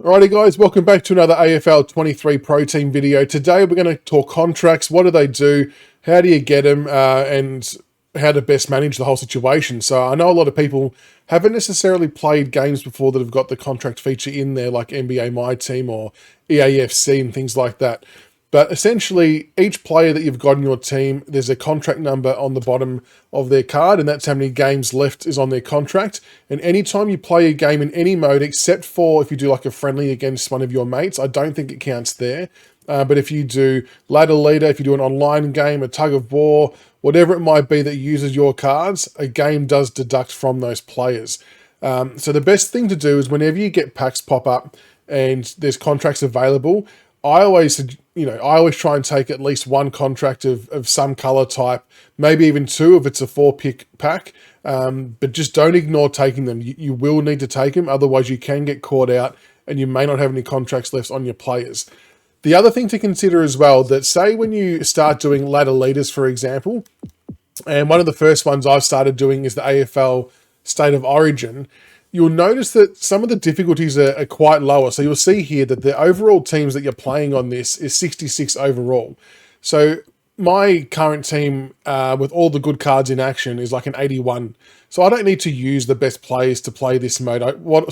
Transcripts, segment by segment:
Alrighty guys, welcome back to another AFL23 Proteam video. Today we're going to talk contracts, what do they do, how do you get them, and how to best manage the whole situation. So I know a lot of people haven't necessarily played games before that have got the contract feature in there, like NBA My Team or EAFC and things like that. But essentially, each player that you've got in your team, there's a contract number on the bottom of their card, and that's how many games left is on their contract. And anytime you play a game in any mode, except for if you do like a friendly against one of your mates, I don't think it counts there. But if you do ladder leader, if you do an online game, a tug of war, whatever it might be that uses your cards, a game does deduct from those players. So the best thing to do is whenever you get packs pop up and there's contracts available, I always try and take at least one contract of some color type, maybe even two if it's a 4-pick pack. But just don't ignore taking them. You will need to take them, otherwise you can get caught out and you may not have any contracts left on your players. The other thing to consider as well, that say when you start doing ladder leaders, for example, and one of the first ones I've started doing is the AFL State of Origin, you'll notice that some of the difficulties are quite lower. So you'll see here that the overall teams that you're playing on this is 66 overall. So my current team with all the good cards in action is like an 81. So I don't need to use the best players to play this mode.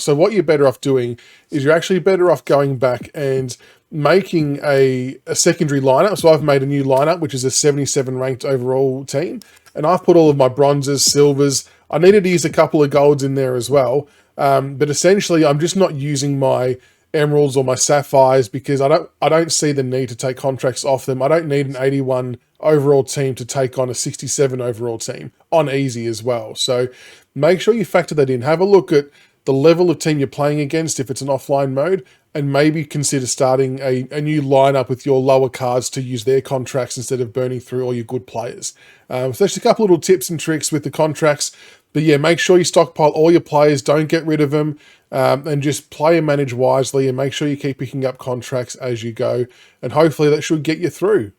So what you're better off doing is you're actually better off going back and making a secondary lineup. So I've made a new lineup, which is a 77 ranked overall team. And I've put all of my bronzes, silvers. I needed to use a couple of golds in there as well. But essentially, I'm just not using my emeralds or my sapphires because I don't see the need to take contracts off them. I don't need an 81 overall team to take on a 67 overall team on easy as well. So make sure you factor that in. Have a look at the level of team you're playing against if it's an offline mode, and maybe consider starting a new lineup with your lower cards to use their contracts instead of burning through all your good players. So there's a couple little tips and tricks with the contracts. But yeah, make sure you stockpile all your players, don't get rid of them, and just play and manage wisely, and make sure you keep picking up contracts as you go, and hopefully that should get you through.